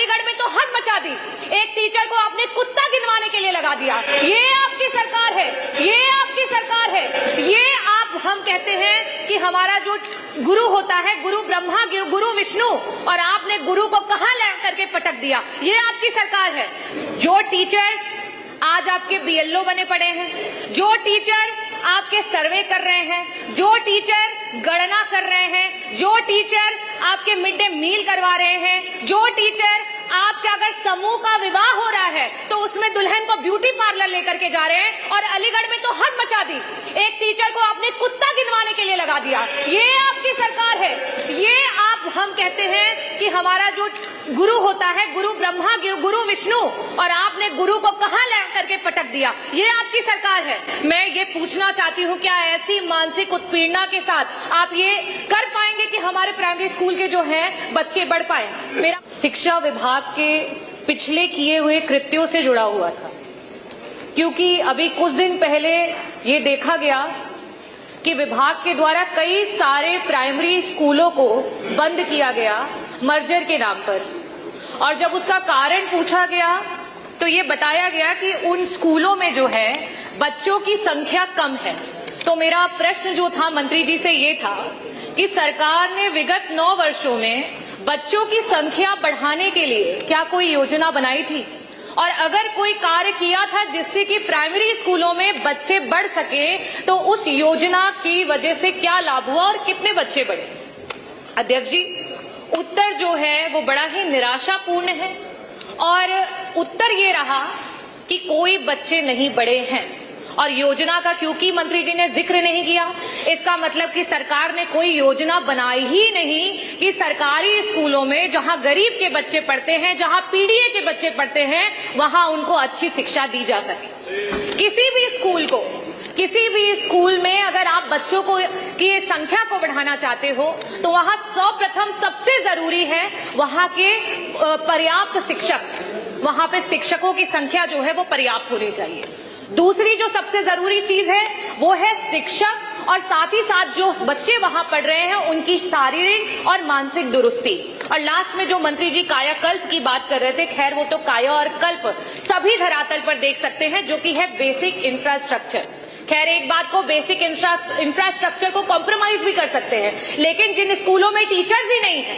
अलीगढ़ में तो हद मचा दी। एक टीचर को आपने कुत्ता गिनवाने के लिए लगा दिया। ये आपकी सरकार है, ये आपकी सरकार है। ये आप हम कहते हैं कि हमारा जो गुरु होता है, गुरु ब्रह्मा, गुरु विष्णु, और आपने गुरु को कहां ला करके पटक दिया। ये आपकी सरकार है। जो टीचर्स आज आपके बीएलओ बने पड़े हैं, जो टीचर आपके सर्वे कर रहे हैं, जो टीचर गणना कर रहे हैं, जो टीचर आपके मिड डे मील करवा रहे हैं, जो टीचर आपके अगर समूह का विवाह हो रहा है तो उसमें दुल्हन को ब्यूटी पार्लर लेकर के जा रहे हैं, और अलीगढ़ में तो हद मचा दी। एक टीचर को आपने कुत्ता गिनवाने के लिए लगा दिया। ये आपकी सरकार है। ये आप हम कहते हैं कि हमारा जो गुरु होता है, गुरु ब्रह्मा, गुरु विष्णु, और आपने गुरु को कहां ला करके पटक दिया। ये आपकी सरकार है। मैं ये पूछना चाहती हूँ, क्या ऐसी मानसिक उत्पीड़ना के साथ आप ये कर पाएंगे कि हमारे प्राइमरी स्कूल के जो हैं बच्चे बढ़ पाए। मेरा शिक्षा विभाग के पिछले किए हुए कृत्यों से जुड़ा हुआ था, क्योंकि अभी कुछ दिन पहले ये देखा गया कि विभाग के द्वारा कई सारे प्राइमरी स्कूलों को बंद किया गया मर्जर के नाम पर, और जब उसका कारण पूछा गया तो ये बताया गया कि उन स्कूलों में जो है बच्चों की संख्या कम है। तो मेरा प्रश्न जो था मंत्री जी से ये था कि सरकार ने विगत 9 वर्षों में बच्चों की संख्या बढ़ाने के लिए क्या कोई योजना बनाई थी, और अगर कोई कार्य किया था जिससे कि प्राइमरी स्कूलों में बच्चे बढ़ सके, तो उस योजना की वजह से क्या लाभ हुआ और कितने बच्चे बढ़े। अध्यक्ष जी, उत्तर जो है वो बड़ा ही निराशापूर्ण है, और उत्तर ये रहा कि कोई बच्चे नहीं बढ़े हैं। और योजना का क्योंकि मंत्री जी ने जिक्र नहीं किया, इसका मतलब कि सरकार ने कोई योजना बनाई ही नहीं कि सरकारी स्कूलों में जहां गरीब के बच्चे पढ़ते हैं, जहां पीडीए के बच्चे पढ़ते हैं, वहां उनको अच्छी शिक्षा दी जा सके। किसी भी स्कूल में अगर आप बच्चों को की संख्या को बढ़ाना चाहते हो तो वहां सर्वप्रथम सबसे जरूरी है वहां के पर्याप्त शिक्षक, वहां पे शिक्षकों की संख्या जो है वो पर्याप्त होनी चाहिए। दूसरी जो सबसे जरूरी चीज है वो है शिक्षक, और साथ ही साथ जो बच्चे वहां पढ़ रहे हैं उनकी शारीरिक और मानसिक दुरुस्ती। और लास्ट में जो मंत्री जी कायाकल्प की बात कर रहे थे, खैर वो तो काया और कल्प सभी धरातल पर देख सकते हैं, जो कि है बेसिक इंफ्रास्ट्रक्चर। खैर एक बात को, बेसिक इंफ्रास्ट्रक्चर को कॉम्प्रोमाइज भी कर सकते हैं, लेकिन जिन स्कूलों में टीचर्स ही नहीं है,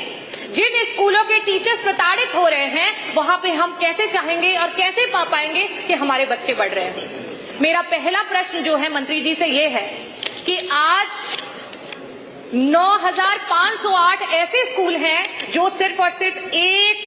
जिन स्कूलों के टीचर्स प्रताड़ित हो रहे हैं, वहां पे हम कैसे चाहेंगे और कैसे पा पाएंगे कि हमारे बच्चे बढ़ रहे हैं। मेरा पहला प्रश्न जो है मंत्री जी से ये है कि आज 9508 ऐसे स्कूल हैं जो सिर्फ और सिर्फ एक